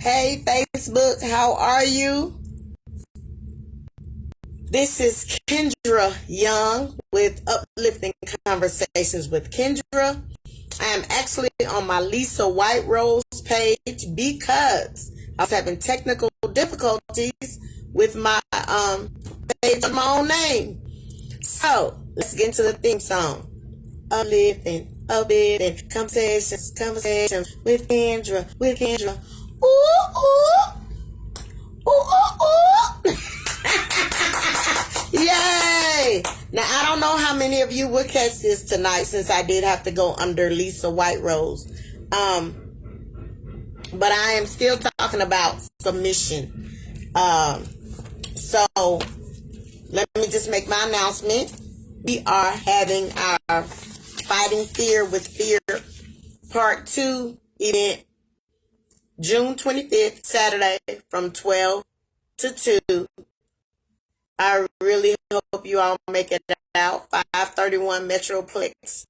Hey Facebook, how are you? This is Kendra Young with Uplifting Conversations with Kendra. I am actually on my Lisa White Rose page because I was having technical difficulties with my page on my own name. So let's get into the theme song. Uplifting conversations with Kendra. Ooh, ooh. Ooh. Yay! Now, I don't know how many of you would catch this tonight since I did have to go under Lisa White Rose. But I am still talking about submission. So, let me just make my announcement. We are having our Fighting Fear with Fear Part 2 event June 25th, Saturday from 12 to 2. I really hope you all make it out. 531 Metroplex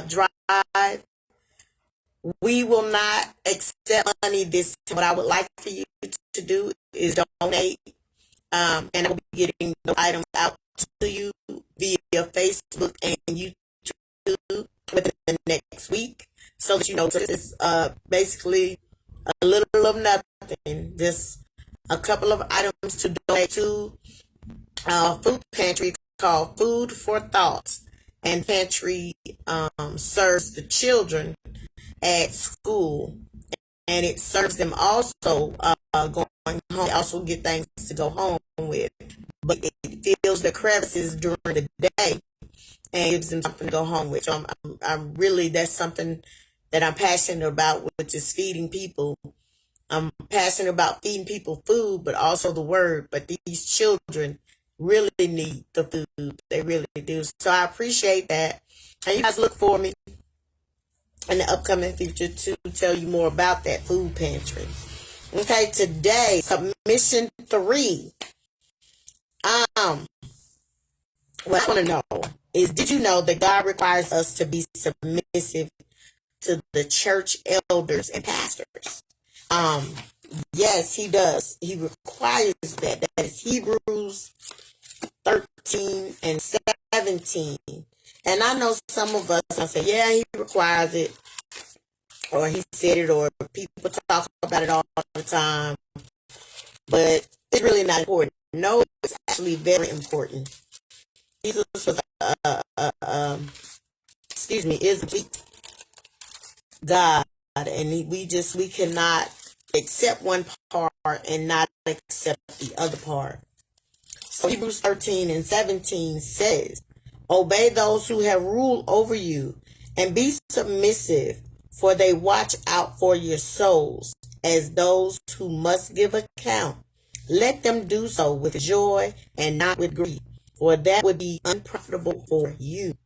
Drive. We will not accept money this time. What I would like for you to do is donate. And I will be getting the items out to you via Facebook and YouTube within the next week. So that you know this is basically a little of nothing. Just a couple of items to donate to food pantry called Food for Thoughts, and pantry serves the children at school, and it serves them also going home. They also get things to go home with, but it fills the crevices during the day and gives them something to go home with. So I'm really, that's something that I'm passionate about, which is feeding people. I'm passionate about feeding people food, but also the word. But these children really need the food. They really do. So I appreciate that. And you guys look for me in the upcoming future to tell you more about that food pantry. Okay, today, submission 3. What I want to know is, did you know that God requires us to be submissive to the church elders and pastors? Yes, he does. He requires that. That is Hebrews 13 and 17. And I know some of us I say, yeah, he requires it, or he said it, or people talk about it all the time, but it's really not important. No, it's actually very important. Jesus was is God, and we cannot accept one part and not accept the other part. So Hebrews 13 and 17 says, obey those who have rule over you and be submissive, for they watch out for your souls as those who must give account. Let them do so with joy and not with grief, for that would be unprofitable for you.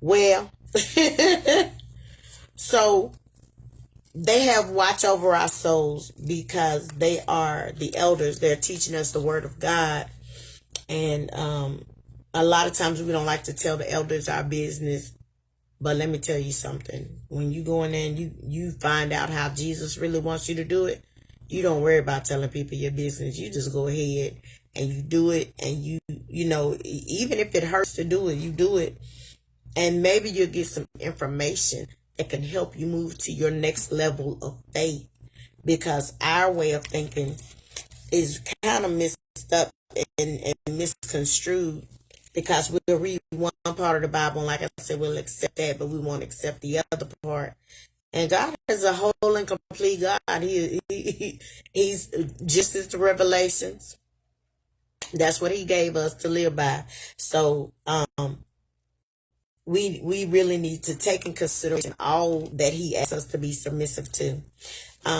Well, so they have watch over our souls because they are the elders. They're teaching us the word of God. And a lot of times we don't like to tell the elders our business. But let me tell you something. When you go in there and you find out how Jesus really wants you to do it, you don't worry about telling people your business. You just go ahead and you do it. And you know, even if it hurts to do it, you do it. And maybe you'll get some information that can help you move to your next level of faith. Because our way of thinking is kind of messed up and misconstrued. Because we'll read one part of the Bible, and like I said, we'll accept that, but we won't accept the other part. And God is a whole and complete God. He's just as the revelations. That's what he gave us to live by. So we really need to take in consideration all that he asks us to be submissive to.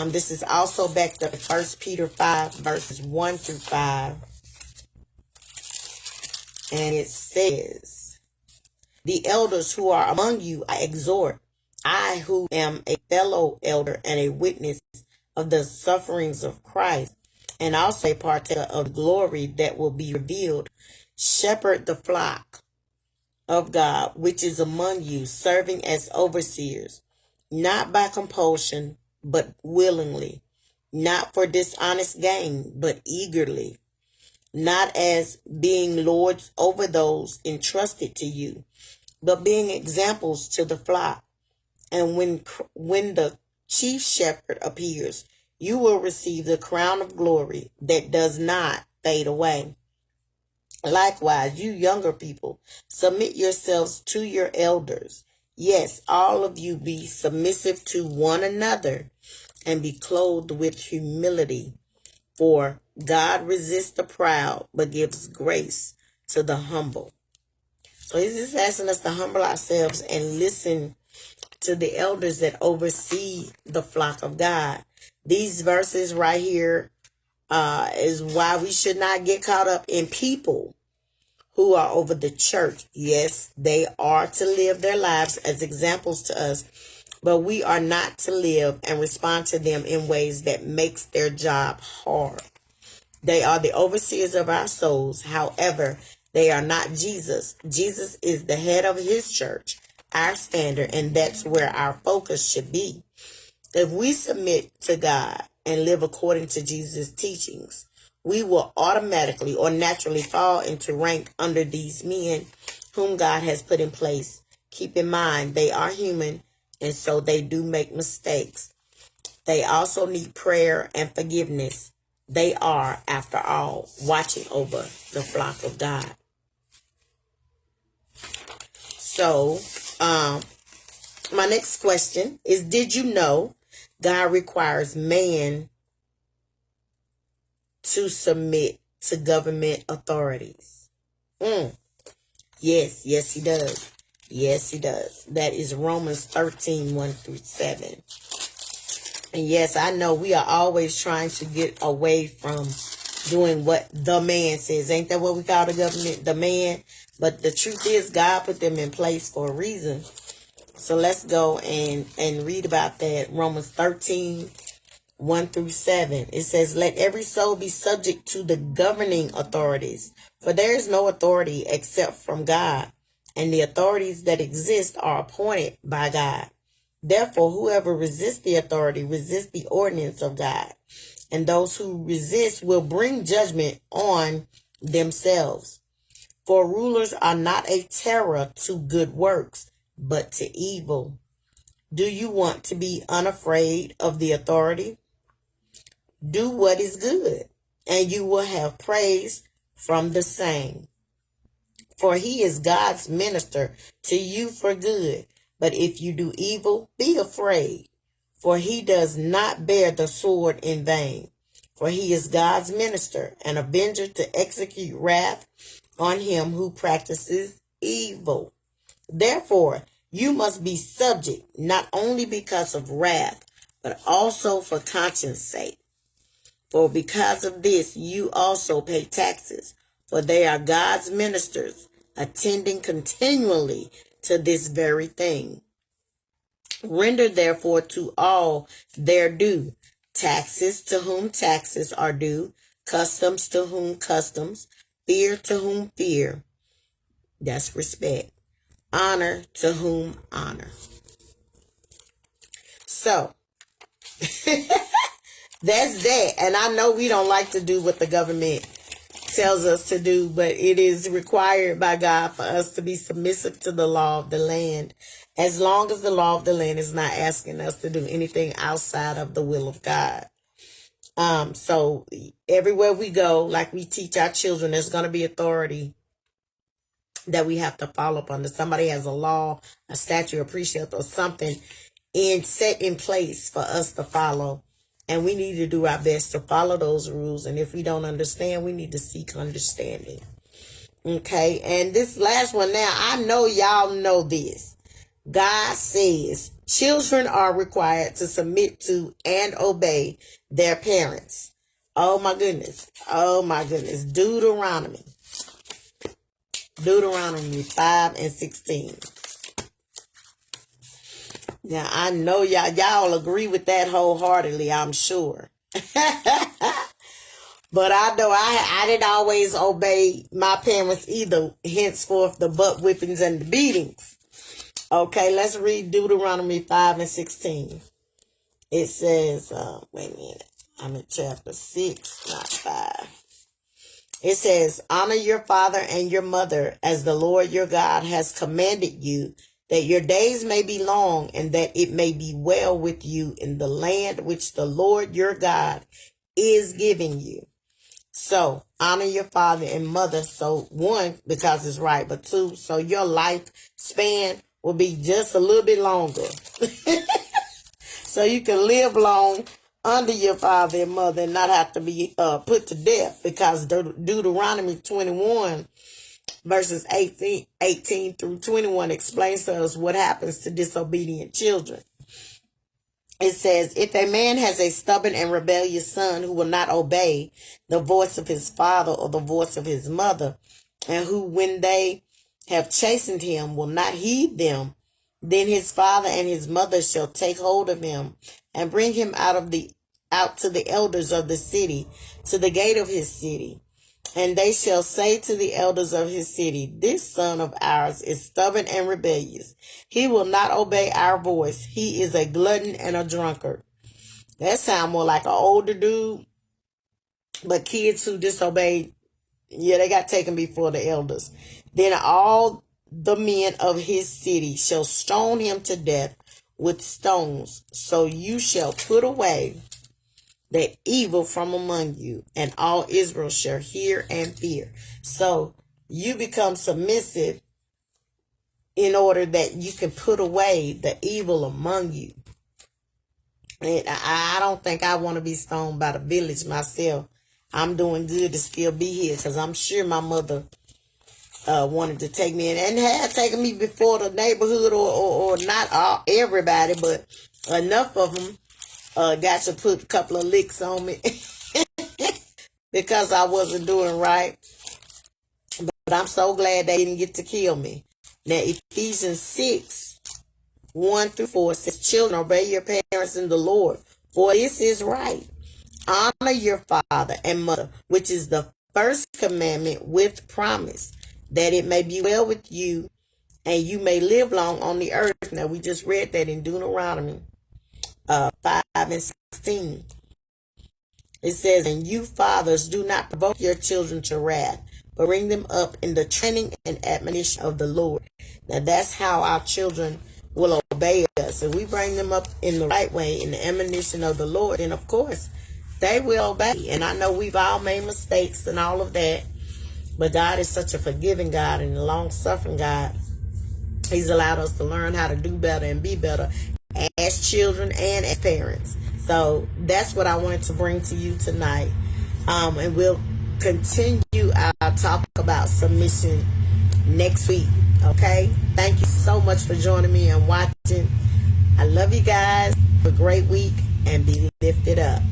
This is also backed up in 1 Peter 5, verses 1 through 5. And it says, the elders who are among you I exhort, I who am a fellow elder and a witness of the sufferings of Christ, and also a partaker of glory that will be revealed, shepherd the flock of God which is among you, serving as overseers, not by compulsion, but willingly, not for dishonest gain, but eagerly, not as being lords over those entrusted to you, but being examples to the flock. And when the chief shepherd appears, you will receive the crown of glory that does not fade away. Likewise, you younger people, submit yourselves to your elders. Yes, all of you be submissive to one another and be clothed with humility. For God resists the proud, but gives grace to the humble. So he's just asking us to humble ourselves and listen to the elders that oversee the flock of God. These verses right here is why we should not get caught up in people who are over the church. Yes, they are to live their lives as examples to us, but we are not to live and respond to them in ways that makes their job hard. They are the overseers of our souls. However, they are not Jesus. Jesus is the head of his church, our standard, and that's where our focus should be. If we submit to God and live according to Jesus' teachings, we will automatically or naturally fall into rank under these men whom God has put in place. Keep in mind, they are human, and so they do make mistakes. They also need prayer and forgiveness. They are, after all, watching over the flock of God. So, my next question is, did you know God requires man to submit to government authorities? Yes, he does. Yes, he does. That is Romans 13, 1 through 7. And yes, I know we are always trying to get away from doing what the man says. Ain't that what we call the government? The man. But the truth is, God put them in place for a reason. So let's go and read about that. Romans 13, 1 through 7. It says, let every soul be subject to the governing authorities, for there is no authority except from God, and the authorities that exist are appointed by God. Therefore, whoever resists the authority resists the ordinance of God, and those who resist will bring judgment on themselves. For rulers are not a terror to good works, but to evil. Do you want to be unafraid of the authority? Do what is good, and you will have praise from the same. For he is God's minister to you for good. But if you do evil, be afraid, for he does not bear the sword in vain. For he is God's minister, an avenger to execute wrath on him who practices evil. Therefore, you must be subject, not only because of wrath, but also for conscience sake. For because of this, you also pay taxes, for they are God's ministers, attending continually to this very thing. Render therefore to all their due, taxes to whom taxes are due, customs to whom customs, fear to whom fear, that's respect, honor to whom honor. So, that's that. And I know we don't like to do what the government tells us to do, but it is required by God for us to be submissive to the law of the land, as long as the law of the land is not asking us to do anything outside of the will of God. So everywhere we go, like we teach our children, there's going to be authority that we have to follow up under. Somebody has a law, a statute, a precept, or something set in place for us to follow. And we need to do our best to follow those rules. And if we don't understand, we need to seek understanding. Okay. And this last one now, I know y'all know this. God says children are required to submit to and obey their parents. Oh my goodness. Oh my goodness. Deuteronomy 5 and 16. Now, I know y'all agree with that wholeheartedly, I'm sure. But I know I didn't always obey my parents either, henceforth the butt whippings and the beatings. Okay, let's read Deuteronomy 5 and 16. It says, wait a minute. I'm in chapter 6, not 5. It says, honor your father and your mother as the Lord your God has commanded you, that your days may be long and that it may be well with you in the land which the Lord your God is giving you. So honor your father and mother. So one, because it's right, but two, so your lifespan will be just a little bit longer. So you can live long under your father and mother and not have to be put to death, because Deuteronomy 21 verses 18 through 21 explains to us what happens to disobedient children. It says, if a man has a stubborn and rebellious son who will not obey the voice of his father or the voice of his mother, and who, when they have chastened him, will not heed them, then his father and his mother shall take hold of him and bring him out to the elders of the city, to the gate of his city. And they shall say to the elders of his city, this son of ours is stubborn and rebellious. He will not obey our voice. He is a glutton and a drunkard. That sounds more like an older dude. But kids who disobey, yeah, they got taken before the elders. Then all the men of his city shall stone him to death with stones. So you shall put away the evil from among you, and all Israel shall hear and fear. So you become submissive in order that you can put away the evil among you. And I don't think I want to be stoned by the village myself. I'm doing good to still be here, because I'm sure my mother wanted to take me in, and had taken me before the neighborhood, or not everybody, but enough of them got to put a couple of licks on me because I wasn't doing right. But I'm so glad they didn't get to kill me. Now, Ephesians 6, 1 through 4 says, children, obey your parents in the Lord, for this is right. Honor your father and mother, which is the first commandment with promise, that it may be well with you and you may live long on the earth. Now, we just read that in Deuteronomy 5 and 16. It says, and you fathers, do not provoke your children to wrath, but bring them up in the training and admonition of the Lord. Now that's how our children will obey us. If we bring them up in the right way, in the admonition of the Lord, then of course they will obey. And I know we've all made mistakes and all of that, but God is such a forgiving God and a long-suffering God. He's allowed us to learn how to do better and be better as children and as parents. So that's what I wanted to bring to you tonight. And we'll continue our talk about submission next week. Okay? Thank you so much for joining me and watching. I love you guys. Have a great week and be lifted up.